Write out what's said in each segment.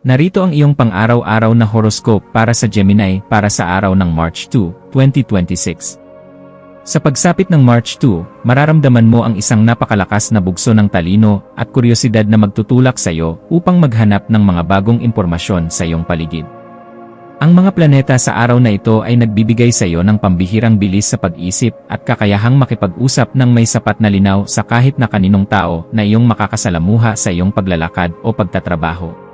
Narito ang iyong pang-araw-araw na horoscope para sa Gemini para sa araw ng March 2, 2026. Sa pagsapit ng March 2, mararamdaman mo ang isang napakalakas na bugso ng talino at kuryosidad na magtutulak sa iyo upang maghanap ng mga bagong impormasyon sa iyong paligid. Ang mga planeta sa araw na ito ay nagbibigay sa iyo ng pambihirang bilis sa pag-isip at kakayahang makipag-usap ng may sapat na linaw sa kahit na kaninong tao na iyong makakasalamuha sa iyong paglalakad o pagtatrabaho.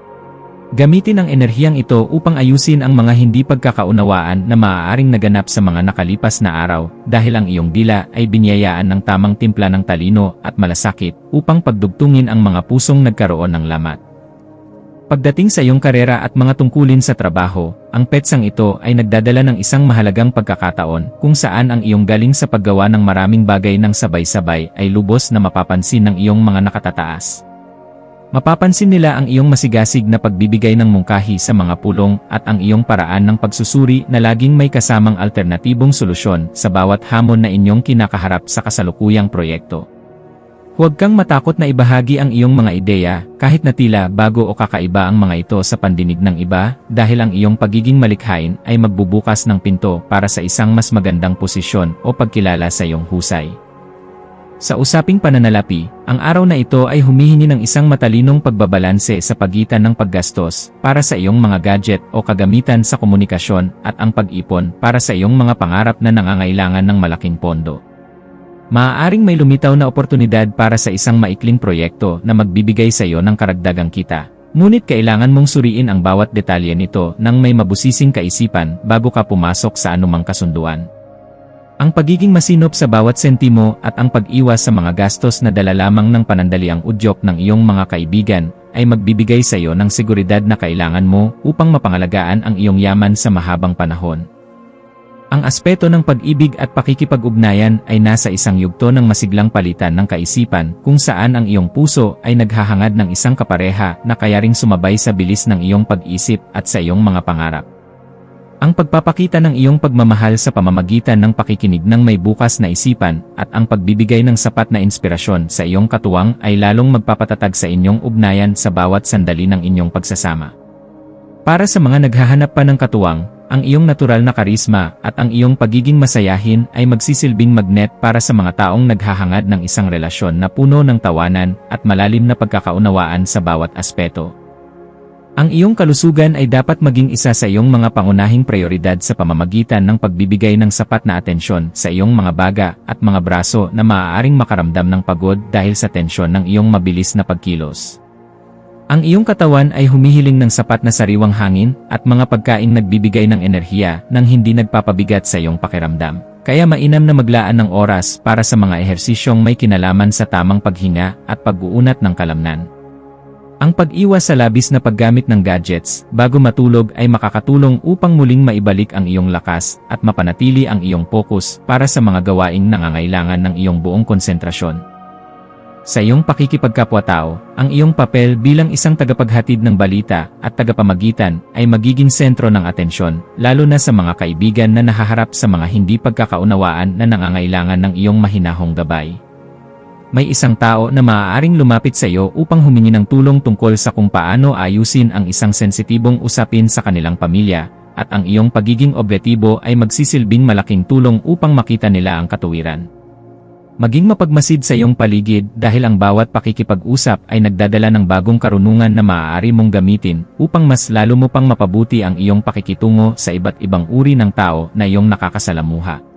Gamitin ang enerhiyang ito upang ayusin ang mga hindi pagkakaunawaan na maaaring naganap sa mga nakalipas na araw dahil ang iyong dila ay binyayaan ng tamang timpla ng talino at malasakit upang pagdugtungin ang mga pusong nagkaroon ng lamat. Pagdating sa iyong karera at mga tungkulin sa trabaho, ang petsang ito ay nagdadala ng isang mahalagang pagkakataon kung saan ang iyong galing sa paggawa ng maraming bagay ng sabay-sabay ay lubos na mapapansin ng iyong mga nakatataas. Mapapansin nila ang iyong masigasig na pagbibigay ng mungkahi sa mga pulong at ang iyong paraan ng pagsusuri na laging may kasamang alternatibong solusyon sa bawat hamon na inyong kinakaharap sa kasalukuyang proyekto. Huwag kang matakot na ibahagi ang iyong mga ideya kahit na tila bago o kakaiba ang mga ito sa pandinig ng iba dahil ang iyong pagiging malikhain ay magbubukas ng pinto para sa isang mas magandang posisyon o pagkilala sa iyong husay. Sa usaping pananalapi, ang araw na ito ay humihingi ng isang matalinong pagbabalanse sa pagitan ng paggastos para sa iyong mga gadget o kagamitan sa komunikasyon at ang pag-ipon para sa iyong mga pangarap na nangangailangan ng malaking pondo. Maaaring may lumitaw na oportunidad para sa isang maikling proyekto na magbibigay sa iyo ng karagdagang kita, ngunit kailangan mong suriin ang bawat detalye nito nang may mabusising kaisipan bago ka pumasok sa anumang kasunduan. Ang pagiging masinop sa bawat sentimo at ang pag-iwas sa mga gastos na dala lamang ng panandaliang udyok ng iyong mga kaibigan ay magbibigay sa iyo ng seguridad na kailangan mo upang mapangalagaan ang iyong yaman sa mahabang panahon. Ang aspeto ng pag-ibig at pakikipag-ugnayan ay nasa isang yugto ng masiglang palitan ng kaisipan kung saan ang iyong puso ay naghahangad ng isang kapareha na kaya ring sumabay sa bilis ng iyong pag-isip at sa iyong mga pangarap. Ang pagpapakita ng iyong pagmamahal sa pamamagitan ng pakikinig ng may bukas na isipan at ang pagbibigay ng sapat na inspirasyon sa iyong katuwang ay lalong magpapatatag sa inyong ugnayan sa bawat sandali ng inyong pagsasama. Para sa mga naghahanap pa ng katuwang, ang iyong natural na karisma at ang iyong pagiging masayahin ay magsisilbing magnet para sa mga taong naghahangad ng isang relasyon na puno ng tawanan at malalim na pagkakaunawaan sa bawat aspeto. Ang iyong kalusugan ay dapat maging isa sa iyong mga pangunahing prioridad sa pamamagitan ng pagbibigay ng sapat na atensyon sa iyong mga baga at mga braso na maaaring makaramdam ng pagod dahil sa tensyon ng iyong mabilis na pagkilos. Ang iyong katawan ay humihiling ng sapat na sariwang hangin at mga pagkaing nagbibigay ng enerhiya nang hindi nagpapabigat sa iyong pakiramdam. Kaya mainam na maglaan ng oras para sa mga ehersisyong may kinalaman sa tamang paghinga at pag-uunat ng kalamnan. Ang pag-iwas sa labis na paggamit ng gadgets bago matulog ay makakatulong upang muling maibalik ang iyong lakas at mapanatili ang iyong focus para sa mga gawaing nangangailangan ng iyong buong konsentrasyon. Sa iyong pakikipagkapwa-tao, ang iyong papel bilang isang tagapaghatid ng balita at tagapamagitan ay magiging sentro ng atensyon, lalo na sa mga kaibigan na nahaharap sa mga hindi pagkakaunawaan na nangangailangan ng iyong mahinahong gabay. May isang tao na maaaring lumapit sa iyo upang humingi ng tulong tungkol sa kung paano ayusin ang isang sensitibong usapin sa kanilang pamilya, at ang iyong pagiging objektibo ay magsisilbing malaking tulong upang makita nila ang katuwiran. Maging mapagmasid sa iyong paligid dahil ang bawat pakikipag-usap ay nagdadala ng bagong karunungan na maaari mong gamitin upang mas lalo mo pang mapabuti ang iyong pakikitungo sa iba't ibang uri ng tao na iyong nakakasalamuha.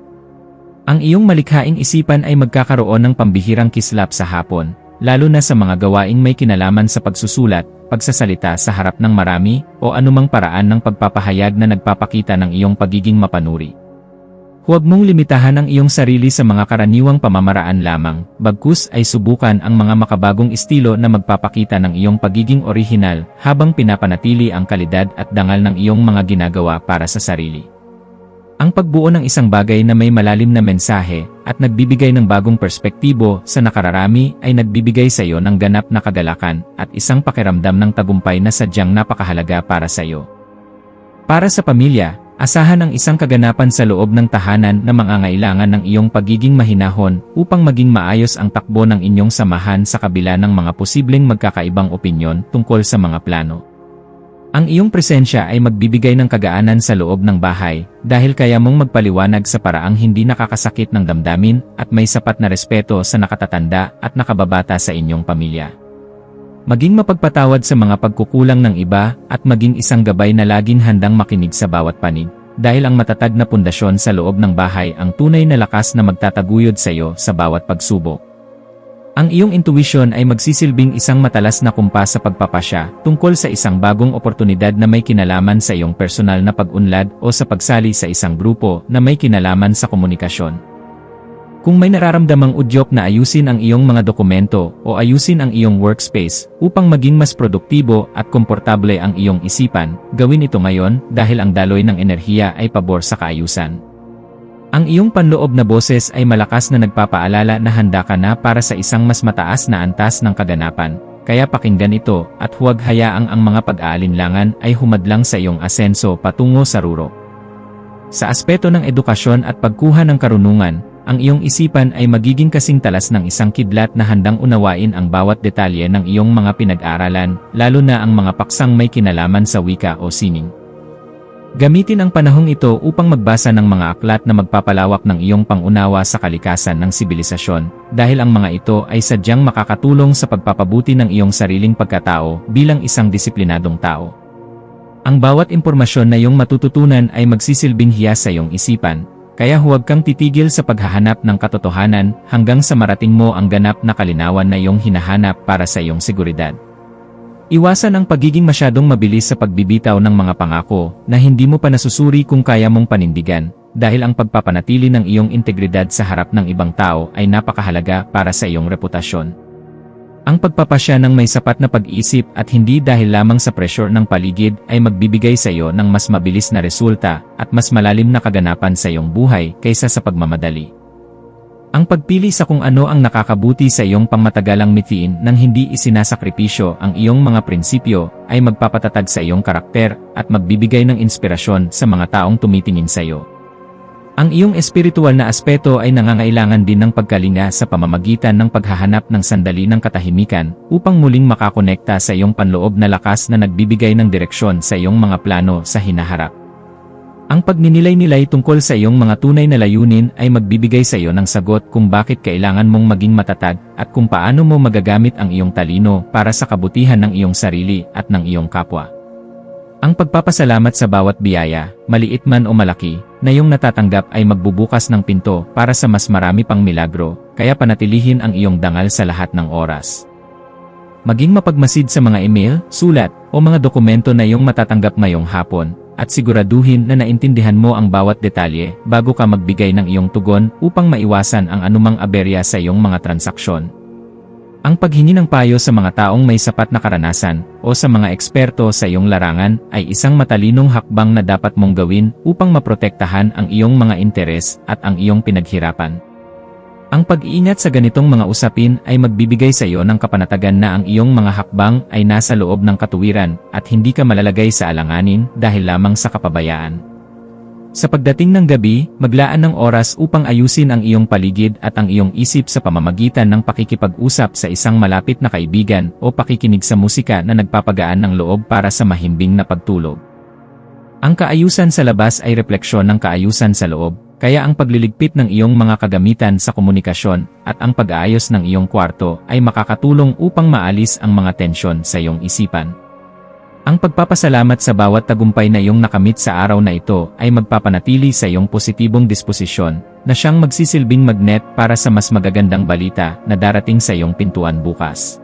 Ang iyong malikhaing isipan ay magkakaroon ng pambihirang kislap sa hapon, lalo na sa mga gawaing may kinalaman sa pagsusulat, pagsasalita sa harap ng marami, o anumang paraan ng pagpapahayag na nagpapakita ng iyong pagiging mapanuri. Huwag mong limitahan ang iyong sarili sa mga karaniwang pamamaraan lamang, bagkus ay subukan ang mga makabagong estilo na magpapakita ng iyong pagiging orihinal habang pinapanatili ang kalidad at dangal ng iyong mga ginagawa para sa sarili. Ang pagbuo ng isang bagay na may malalim na mensahe at nagbibigay ng bagong perspektibo sa nakararami ay nagbibigay sa iyo ng ganap na kagalakan at isang pakiramdam ng tagumpay na sadyang napakahalaga para sa iyo. Para sa pamilya, asahan ang isang kaganapan sa loob ng tahanan na mangangailangan ng iyong pagiging mahinahon upang maging maayos ang takbo ng inyong samahan sa kabila ng mga posibleng magkakaibang opinyon tungkol sa mga plano. Ang iyong presensya ay magbibigay ng kagaanan sa loob ng bahay dahil kaya mong magpaliwanag sa paraang hindi nakakasakit ng damdamin at may sapat na respeto sa nakatatanda at nakababata sa inyong pamilya. Maging mapagpatawad sa mga pagkukulang ng iba at maging isang gabay na laging handang makinig sa bawat panig dahil ang matatag na pundasyon sa loob ng bahay ang tunay na lakas na magtataguyod sa iyo sa bawat pagsubok. Ang iyong intuition ay magsisilbing isang matalas na kumpas sa pagpapasya tungkol sa isang bagong oportunidad na may kinalaman sa iyong personal na pag-unlad o sa pagsali sa isang grupo na may kinalaman sa komunikasyon. Kung may nararamdamang udyok na ayusin ang iyong mga dokumento o ayusin ang iyong workspace upang maging mas produktibo at komportable ang iyong isipan, gawin ito ngayon dahil ang daloy ng enerhiya ay pabor sa kaayusan. Ang iyong panloob na boses ay malakas na nagpapaalala na handa ka na para sa isang mas mataas na antas ng kaganapan, kaya pakinggan ito at huwag hayaang ang mga pag-aalinlangan ay humadlang sa iyong asenso patungo sa ruro. Sa aspeto ng edukasyon at pagkuha ng karunungan, ang iyong isipan ay magiging kasing talas ng isang kidlat na handang unawain ang bawat detalye ng iyong mga pinag-aralan, lalo na ang mga paksang may kinalaman sa wika o sining. Gamitin ang panahong ito upang magbasa ng mga aklat na magpapalawak ng iyong pangunawa sa kalikasan ng sibilisasyon, dahil ang mga ito ay sadyang makakatulong sa pagpapabuti ng iyong sariling pagkatao bilang isang disiplinadong tao. Ang bawat impormasyon na iyong matututunan ay magsisilbing hiyas sa iyong isipan, kaya huwag kang titigil sa paghahanap ng katotohanan hanggang sa marating mo ang ganap na kalinawan na iyong hinahanap para sa iyong seguridad. Iwasan ang pagiging masyadong mabilis sa pagbibitaw ng mga pangako na hindi mo pa nasusuri kung kaya mong panindigan, dahil ang pagpapanatili ng iyong integridad sa harap ng ibang tao ay napakahalaga para sa iyong reputasyon. Ang pagpapasya ng may sapat na pag-iisip at hindi dahil lamang sa pressure ng paligid ay magbibigay sa iyo ng mas mabilis na resulta at mas malalim na kaganapan sa iyong buhay kaysa sa pagmamadali. Ang pagpili sa kung ano ang nakakabuti sa iyong pangmatagalang mithiin nang hindi isinasakripisyo ang iyong mga prinsipyo ay magpapatatag sa iyong karakter at magbibigay ng inspirasyon sa mga taong tumitingin sa iyo. Ang iyong espiritual na aspeto ay nangangailangan din ng pagkalinga sa pamamagitan ng paghahanap ng sandali ng katahimikan upang muling makakonekta sa iyong panloob na lakas na nagbibigay ng direksyon sa iyong mga plano sa hinaharap. Ang pagninilay-nilay tungkol sa iyong mga tunay na layunin ay magbibigay sa iyo ng sagot kung bakit kailangan mong maging matatag at kung paano mo magagamit ang iyong talino para sa kabutihan ng iyong sarili at ng iyong kapwa. Ang pagpapasalamat sa bawat biyaya, maliit man o malaki, na iyong natatanggap ay magbubukas ng pinto para sa mas marami pang milagro, kaya panatilihin ang iyong dangal sa lahat ng oras. Maging mapagmasid sa mga email, sulat, o mga dokumento na iyong matatanggap ngayong hapon, at siguraduhin na naintindihan mo ang bawat detalye bago ka magbigay ng iyong tugon upang maiwasan ang anumang aberya sa iyong mga transaksyon. Ang paghingi ng payo sa mga taong may sapat na karanasan o sa mga eksperto sa iyong larangan ay isang matalinong hakbang na dapat mong gawin upang maprotektahan ang iyong mga interes at ang iyong pinaghirapan. Ang pag-iingat sa ganitong mga usapin ay magbibigay sa iyo ng kapanatagan na ang iyong mga hakbang ay nasa loob ng katuwiran at hindi ka malalagay sa alanganin dahil lamang sa kapabayaan. Sa pagdating ng gabi, maglaan ng oras upang ayusin ang iyong paligid at ang iyong isip sa pamamagitan ng pakikipag-usap sa isang malapit na kaibigan o pakikinig sa musika na nagpapagaan ng loob para sa mahimbing na pagtulog. Ang kaayusan sa labas ay refleksyon ng kaayusan sa loob. Kaya ang pagliligpit ng iyong mga kagamitan sa komunikasyon at ang pag-aayos ng iyong kwarto ay makakatulong upang maalis ang mga tensyon sa iyong isipan. Ang pagpapasalamat sa bawat tagumpay na iyong nakamit sa araw na ito ay magpapanatili sa iyong positibong disposisyon na siyang magsisilbing magnet para sa mas magagandang balita na darating sa iyong pintuan bukas.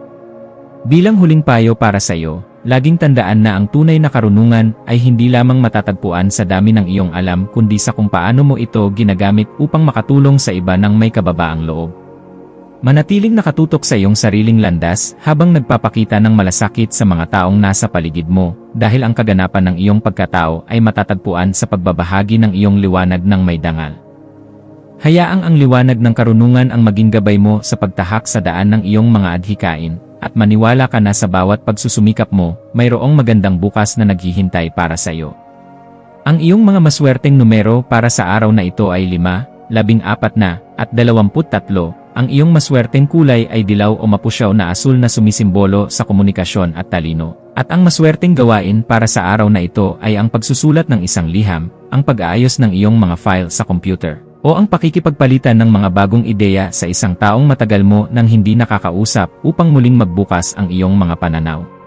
Bilang huling payo para sa iyo, laging tandaan na ang tunay na karunungan ay hindi lamang matatagpuan sa dami ng iyong alam kundi sa kung paano mo ito ginagamit upang makatulong sa iba ng may kababaang loob. Manatiling nakatutok sa iyong sariling landas habang nagpapakita ng malasakit sa mga taong nasa paligid mo, dahil ang kaganapan ng iyong pagkatao ay matatagpuan sa pagbabahagi ng iyong liwanag ng may dangal. Hayaang ang liwanag ng karunungan ang maging gabay mo sa pagtahak sa daan ng iyong mga adhikain, at maniwala ka na sa bawat pagsusumikap mo, mayroong magandang bukas na naghihintay para sa iyo. Ang iyong mga maswerteng numero para sa araw na ito ay 5, 14 na, at 23. Ang iyong maswerteng kulay ay dilaw o mapusyaw na asul na sumisimbolo sa komunikasyon at talino, At ang maswerteng gawain para sa araw na ito ay ang pagsusulat ng isang liham, ang pag-aayos ng iyong mga file sa computer, o ang pakikipagpalitan ng mga bagong ideya sa isang taong matagal mo nang hindi nakakausap upang muling magbukas ang iyong mga pananaw.